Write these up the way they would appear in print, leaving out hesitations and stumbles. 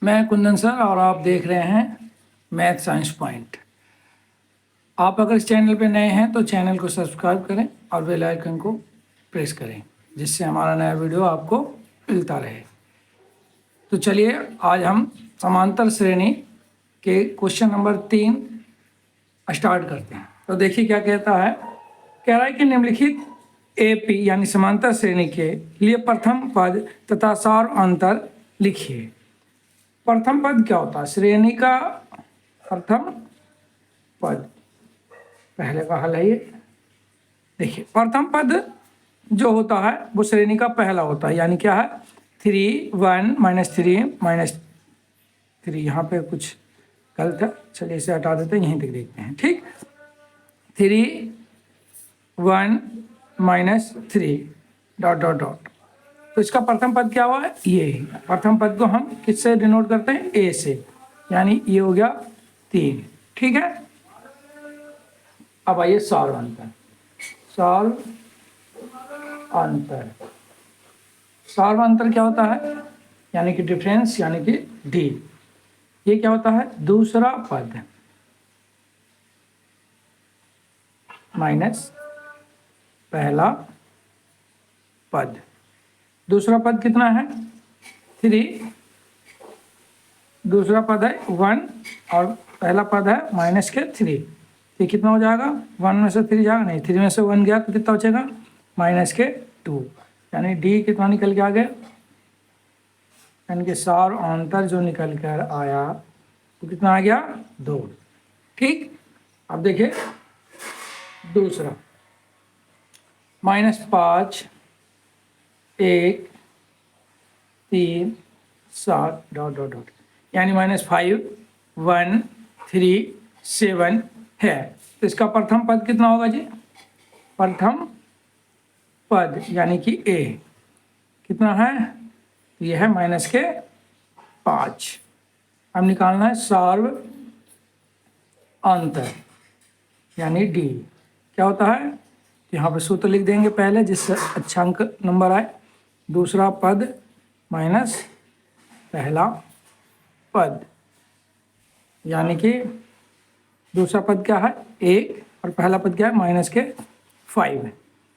मैं कुंदन सर और आप देख रहे हैं मैथ साइंस पॉइंट। आप अगर इस चैनल पे नए हैं तो चैनल को सब्सक्राइब करें और बेल आइकन को प्रेस करें, जिससे हमारा नया वीडियो आपको मिलता रहे। तो चलिए आज हम समांतर श्रेणी के क्वेश्चन नंबर 3 स्टार्ट करते हैं। तो देखिए क्या कहता है। कह रहा है कि निम्नलिखित AP यानी समांतर श्रेणी के लिए प्रथम पद तथा सार अंतर लिखिए। प्रथम पद क्या होता है? श्रेणी का प्रथम पद, पहले का हल है ये। देखिए प्रथम पद जो होता है वो श्रेणी का पहला होता है, यानी क्या है 3 1 -3 -3। यहाँ पे कुछ गलत है, चलिए इसे हटा देते हैं, यहीं तक देखते हैं। ठीक, 3 1 -3 डॉट डॉट डॉट। तो इसका प्रथम पद क्या हुआ है? ये प्रथम पद को हम किससे डिनोट करते हैं? A से, यानी ये हो गया 3। ठीक है, अब आइए सार अंतर। सार अंतर, सार अंतर क्या होता है? यानी कि डिफरेंस, यानी कि D। ये क्या होता है? दूसरा पद माइनस पहला पद। दूसरा पद कितना है? 3। दूसरा पद है 1 और पहला पद है -3। ये कितना हो जाएगा? 1 में से 3 जाएगा नहीं, 3 में से 1 गया तो कितना बचेगा? -2। यानी D कितना निकल के आ गया? यानी कि सार अंतर जो निकल कर आया तो कितना आ गया? 2। ठीक, अब देखिए दूसरा -5 1 3 7 डॉट डॉट डॉट, यानी -5 1 3 7 है। तो इसका प्रथम पद कितना होगा जी? प्रथम पद यानी कि A कितना है? यह है -5। अब निकालना है सार्व अंतर यानी D। क्या होता है? यहाँ पे सूत्र लिख देंगे पहले, जिससे अच्छा अंक नंबर आए। दूसरा पद माइनस पहला पद, यानी कि दूसरा पद क्या है? 1 और पहला पद क्या है? -5।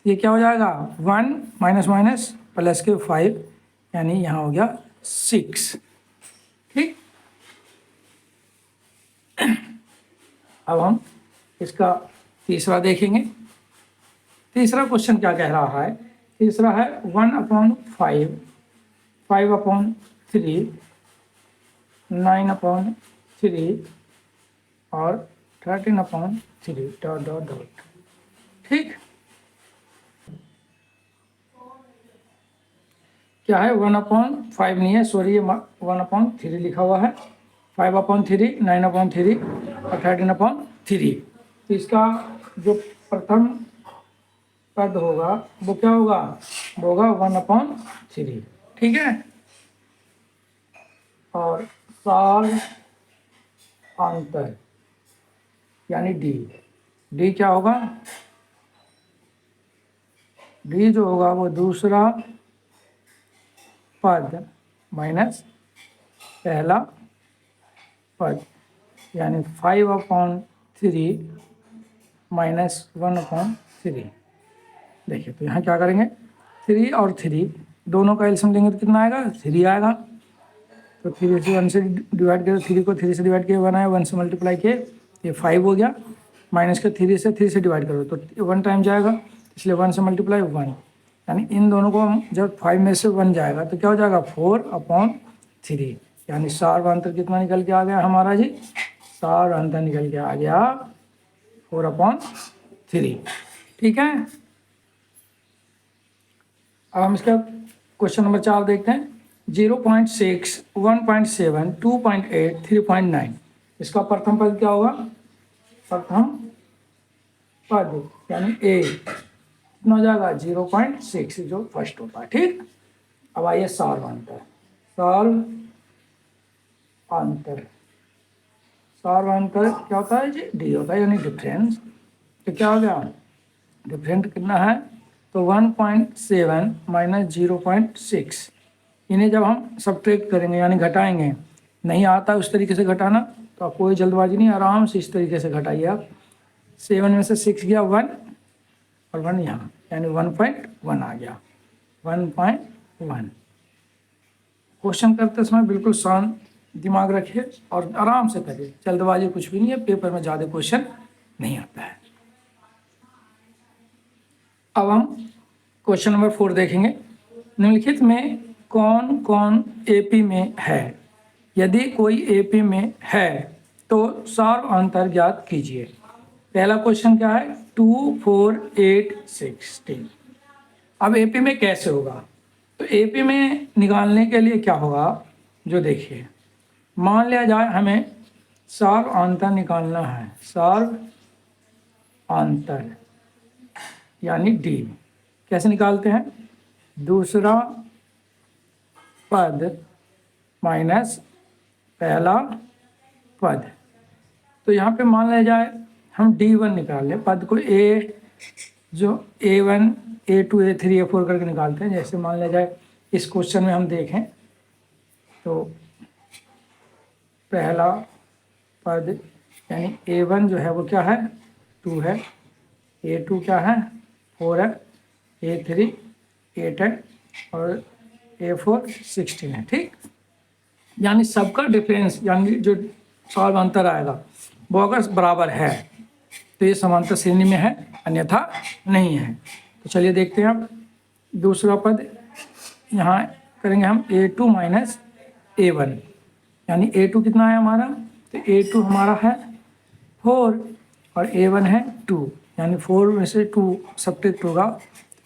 ये क्या हो जाएगा? 1 माइनस +5, यानी यहाँ हो गया 6। ठीक, अब हम इसका तीसरा देखेंगे। तीसरा क्वेश्चन क्या कह रहा है? तीसरा है 1/5 5/3 9/3 और 13/3 डॉट डॉट डॉट। ठीक, क्या है? 1/5 नहीं है, सॉरी, ये 1/3 लिखा हुआ है। 5/3 9/3 और 13/3। तो इसका जो प्रथम पद होगा वो क्या होगा? वो होगा 1/3। ठीक है, और सार अंतर यानी D क्या होगा? D जो होगा वो दूसरा पद माइनस पहला पद, यानी 5/3 -1/3। देखिए तो यहाँ क्या करेंगे? 3 और 3 दोनों का एलसीएम लेंगे तो कितना आएगा? 3 आएगा। तो 3 से 1 से डिवाइड करें, 3 को 3 से डिवाइड किए 1 आया, 1 से मल्टीप्लाई किए ये 5 हो गया। माइनस के 3 से डिवाइड करो तो 1 टाइम जाएगा, इसलिए 1 से मल्टीप्लाई 1, यानी इन दोनों को हम जब 5 में से 1 जाएगा तो क्या हो जाएगा? 4/3। यानी सार अंतर कितना निकल के आ गया हमारा जी? सार अंतर निकल के आ गया 4/3। ठीक है, अब हम इसका क्वेश्चन नंबर 4 देखते हैं। 0.6 1.7 2.8 3.9। इसका प्रथम पद क्या होगा? प्रथम पद यानी A कितना हो जाएगा? 0.6 जो फर्स्ट होता है। ठीक, अब आइए सार अंतर। सार अंतर, सार अंतर क्या होता है जी? D होता है, यानी डिफरेंस। तो क्या हो गया? डिफरेंस कितना है? तो 1.7 -0.6। इन्हें जब हम सब्ट्रैक्ट करेंगे यानी घटाएंगे नहीं आता उस तरीके से घटाना तो आप कोई जल्दबाजी नहीं, आराम से इस तरीके से घटाइए आप। 7 में से 6 गया 1 और 1 यहाँ, यानी 1.1 आ गया, 1.1। क्वेश्चन करते समय बिल्कुल शांत दिमाग रखिए और आराम से करिए, जल्दबाजी कुछ भी नहीं है, पेपर में ज़्यादा क्वेश्चन नहीं आता है। अब हम क्वेश्चन नंबर 4 देखेंगे। निम्नलिखित में कौन कौन एपी में है? यदि कोई एपी में है तो सार अंतर ज्ञात कीजिए। पहला क्वेश्चन क्या है? 2, 4, 8, 16। अब एपी में कैसे होगा? तो एपी में निकालने के लिए क्या होगा, जो देखिए, मान लिया जाए हमें सार अंतर निकालना है, सार अंतर यानी डी। कैसे निकालते हैं? दूसरा पद माइनस पहला पद। तो यहाँ पे मान लिया जाए हम D1 निकाल लें, पद को जो A1, A2, A3, A4 करके निकालते हैं। जैसे मान लिया जाए इस क्वेश्चन में हम देखें तो पहला पद यानी A1 जो है वो क्या है? 2 है, A2 क्या है? 4 है, A3 8 है और A4 16 है। ठीक, यानी सबका डिफरेंस यानी जो सवाल में अंतर आएगा वो अगर बराबर है तो ये समांतर श्रेणी में है, अन्यथा नहीं है। तो चलिए देखते हैं। अब दूसरा पद यहाँ करेंगे हम A2 माइनस A1, यानी A2 कितना है हमारा? तो A2 हमारा है 4 और A1 है 2, यानी 4 में से 2 सब्ट्रैक्ट होगा,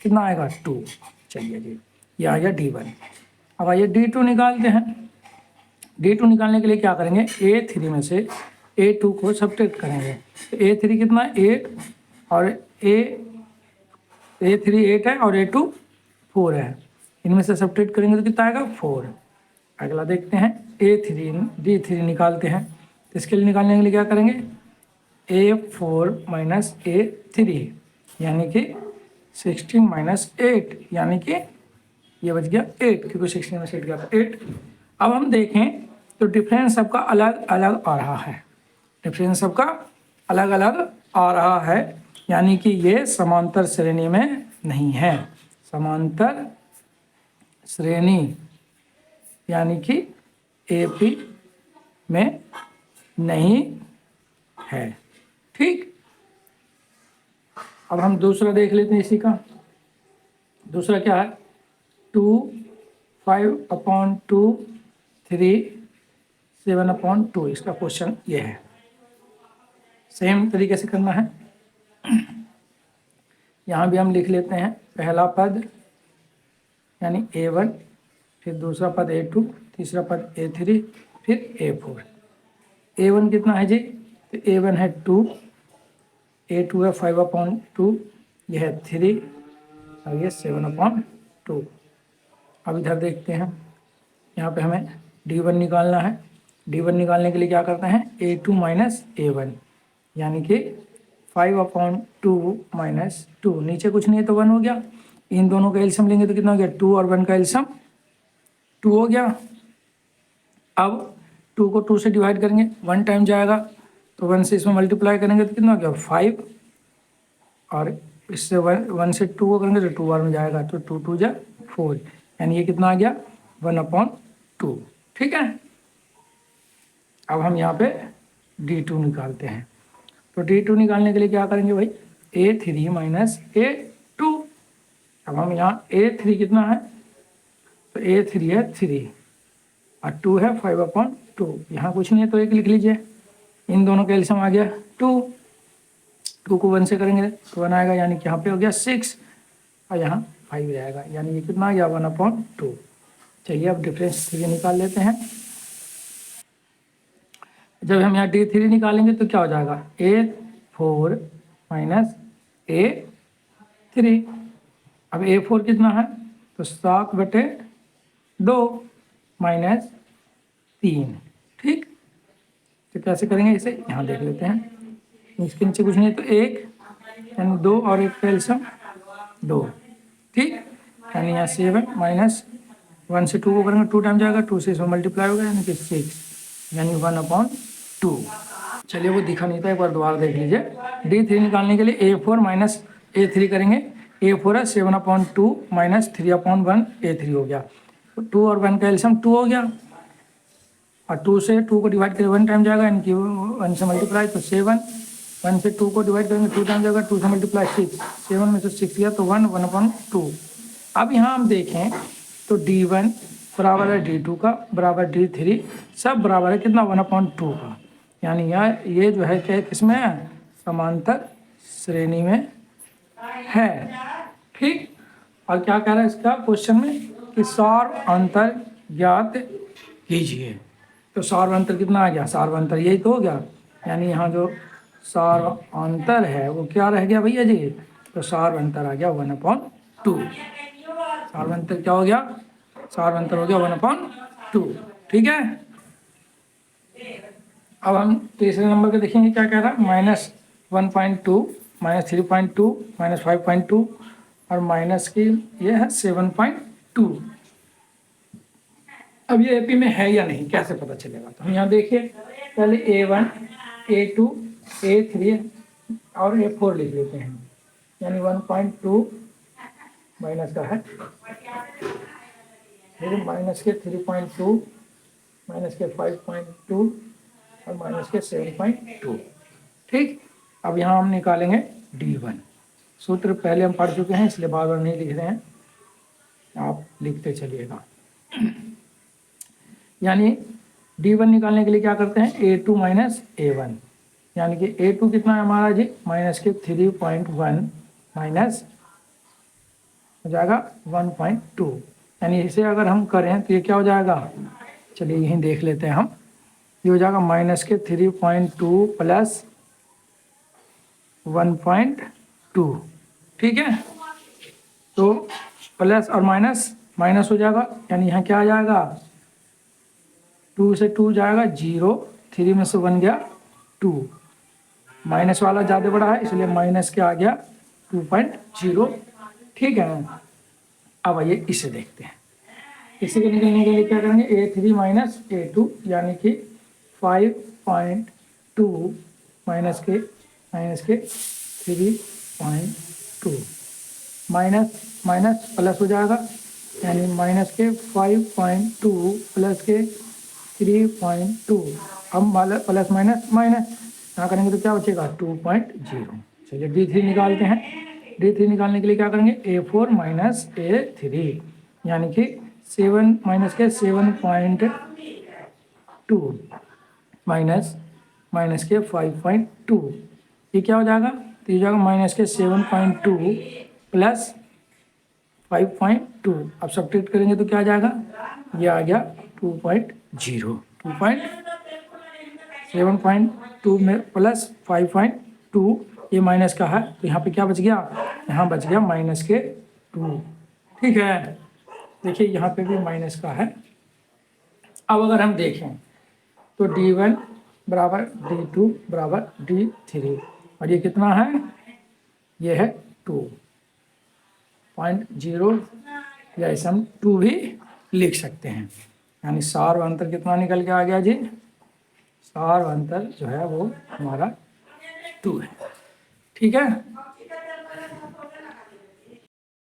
कितना आएगा? 2। चलिए जी, ये आ गया D1। अब आइए D2 निकालते हैं। D2 निकालने के लिए क्या करेंगे? A3 में से A2 को सब्ट्रैक्ट करेंगे। तो A3 कितना? 8 और A3 8 है और A2 4 है, इनमें से सब्ट्रैक्ट करेंगे तो कितना आएगा? 4। अगला देखते हैं D3 निकालते हैं। तो इसके लिए निकालने के लिए क्या करेंगे? A4 माइनस A3 यानी कि 16 माइनस 8, यानी कि ये बच गया 8, क्योंकि 16 में से 8 गया था 8। अब हम देखें तो डिफरेंस सबका अलग अलग आ रहा है, डिफरेंस सबका अलग अलग आ रहा है, यानी कि ये समांतर श्रेणी में नहीं है। समांतर श्रेणी यानी कि एपी में नहीं है। ठीक, अब हम दूसरा देख लेते हैं इसी का। दूसरा क्या है? 2, 5/2, 3, 7/2। इसका क्वेश्चन ये है। सेम तरीके से करना है। यहाँ भी हम लिख लेते हैं पहला पद यानी A1, फिर दूसरा पद A2, तीसरा पद A3, फिर A4। A1 कितना है जी? तो A1 है 2, A2 है 5/2, यह है 3 और ये 7/2। अब इधर देखते हैं, यहाँ पे हमें D1 निकालना है। D1 निकालने के लिए क्या करते हैं? A2 माइनस A1 यानी कि 5/2 माइनस 2, नीचे कुछ नहीं है तो 1 हो गया। इन दोनों का एलसीएम लेंगे तो कितना हो गया? 2 और 1 का एलसीएम 2 हो गया। अब 2 को 2 से डिवाइड करेंगे, 1 टाइम जाएगा तो 1 से इसमें मल्टीप्लाई करेंगे तो कितना हो गया? 5, और इससे 1 से 2 को करेंगे तो 2 बार में जाएगा तो 2 2 जा 4, यानी ये कितना आ गया? 1/2। ठीक है, अब हम यहाँ पे D2 निकालते हैं। तो D2 निकालने के लिए क्या करेंगे भाई? A3 minus A2। अब हम यहाँ A3 कितना है? तो A3 है 3 और 2 है 5/2। यहाँ कुछ नहीं है तो 1 लिख लीजिए। इन दोनों का एलसीएम आ गया 2 को 1 से करेंगे तो 1 आएगा, यानी कि यहाँ पे हो गया 6 और यहाँ 5 जाएगा, यानी ये कितना आ गया? 1/2। चलिए अब डिफरेंस 3 निकाल लेते हैं। जब हम यहाँ D3 निकालेंगे तो क्या हो जाएगा? A4 minus A3। अब A4 कितना है? तो 7/2 माइनस 3। ठीक, तो कैसे करेंगे इसे? यहाँ देख लेते हैं। इसके नीचे कुछ नहीं है तो 1 यानी 2 और 1 का एलसीएम 2। ठीक, यानी यहाँ 7 माइनस 1 से 2 को करेंगे 2 टाइम जाएगा, 2 से इसमें मल्टीप्लाई होगा यानी कि 6 यानी 1/2। चलिए वो दिखा नहीं था, एक बार दोबारा देख लीजिए। D3 निकालने के लिए A4 माइनस A3 करेंगे। A4 है 7/2 माइनस 3/1 A3 हो गया। तो 2 और 1 का एलसीएम 2 हो गया, और 2 से 2 को डिवाइड करें 1 टाइम जाएगा, इनकी 1 से मल्टीप्लाई तो 7। 1 से 2 को डिवाइड करेंगे 2 टाइम जाएगा, 2 से मल्टीप्लाई 6, 7 में से 6 गया तो 1/2। अब यहाँ हम देखें तो D1 बराबर है D2 का, बराबर D3, सब बराबर है कितना 1/2 का। यानी ये जो है क्या किसमें है, समांतर श्रेणी में है। ठीक, और क्या कह रहा है इसका क्वेश्चन में कि सौर अंतर ज्ञात कीजिए। तो सौर अंतर कितना आ गया, सौर अंतर यही तो हो गया, यानी यहाँ जो सौर अंतर है वो क्या रह गया भैया जी, तो सौर अंतर आ गया 1/2। सौर अंतर क्या हो गया, सौर अंतर हो गया 1/2। ठीक है, अब हम तीसरे नंबर के देखेंगे क्या कह रहा है, -1.2 -3.2 -5.2 और माइनस की ये है 7.2। अब ये एपी में है या नहीं कैसे पता चलेगा, तो हम यहाँ देखिए पहले A1 A2 A3 और A4 लिख लेते हैं, यानी 1.2 माइनस का है, फिर माइनस के 3.2 माइनस के 5.2 और माइनस के 7.2। ठीक, अब यहाँ हम निकालेंगे D1। सूत्र पहले हम पढ़ चुके हैं इसलिए बार बार नहीं लिख रहे हैं, आप लिखते चलिएगा। यानी D1 निकालने के लिए क्या करते हैं, A2 माइनस A1, यानी कि A2 कितना है हमारा जी, माइनस के 3.1 माइनस हो जाएगा 1.2, यानी इसे अगर हम करें तो ये क्या हो जाएगा, चलिए यहीं देख लेते हैं हम। ये हो जाएगा माइनस के 3.2 प्लस 1.2। ठीक है, तो प्लस और माइनस माइनस हो जाएगा, यानी यहाँ क्या आ जाएगा, 2 से 2 जाएगा 0, 3 में से 1 गया 2, माइनस वाला ज़्यादा बड़ा है इसलिए माइनस क्या आ गया 2.0। ठीक है, अब आइए इसे देखते हैं। इसी को निकलने के लिए क्या करेंगे, A3 माइनस A2 यानी कि 5.2 माइनस के 3.2 माइनस माइनस प्लस हो जाएगा, यानी माइनस के 5.2 प्लस के 3.2। हम प्लस माइनस माइनस यहाँ करेंगे तो क्या बचेगा 2.0। चलिए D3 निकालते हैं। D3 निकालने के लिए क्या करेंगे, A4 माइनस A3 यानी कि 7 माइनस के 7.2 माइनस माइनस के 5.2, ये क्या हो जाएगा, तो ये जाएगा माइनस के 7.2 प्लस 5.2। अब सब्ट्रैक्ट करेंगे तो क्या आ जाएगा, ये आ गया 2.0। 7.2 में प्लस 5.2, ये माइनस का है तो यहाँ पे क्या बच गया, यहाँ बच गया माइनस के 2। ठीक है, देखिए यहाँ पे भी माइनस का है। अब अगर हम देखें तो D1 बराबर D2 बराबर D3, और ये कितना है, ये है 2.0, या इसे हम 2 भी लिख सकते हैं। यानी सौर अंतर कितना निकल के आ गया जी, सौर अंतर जो है वो हमारा 2 है। ठीक है,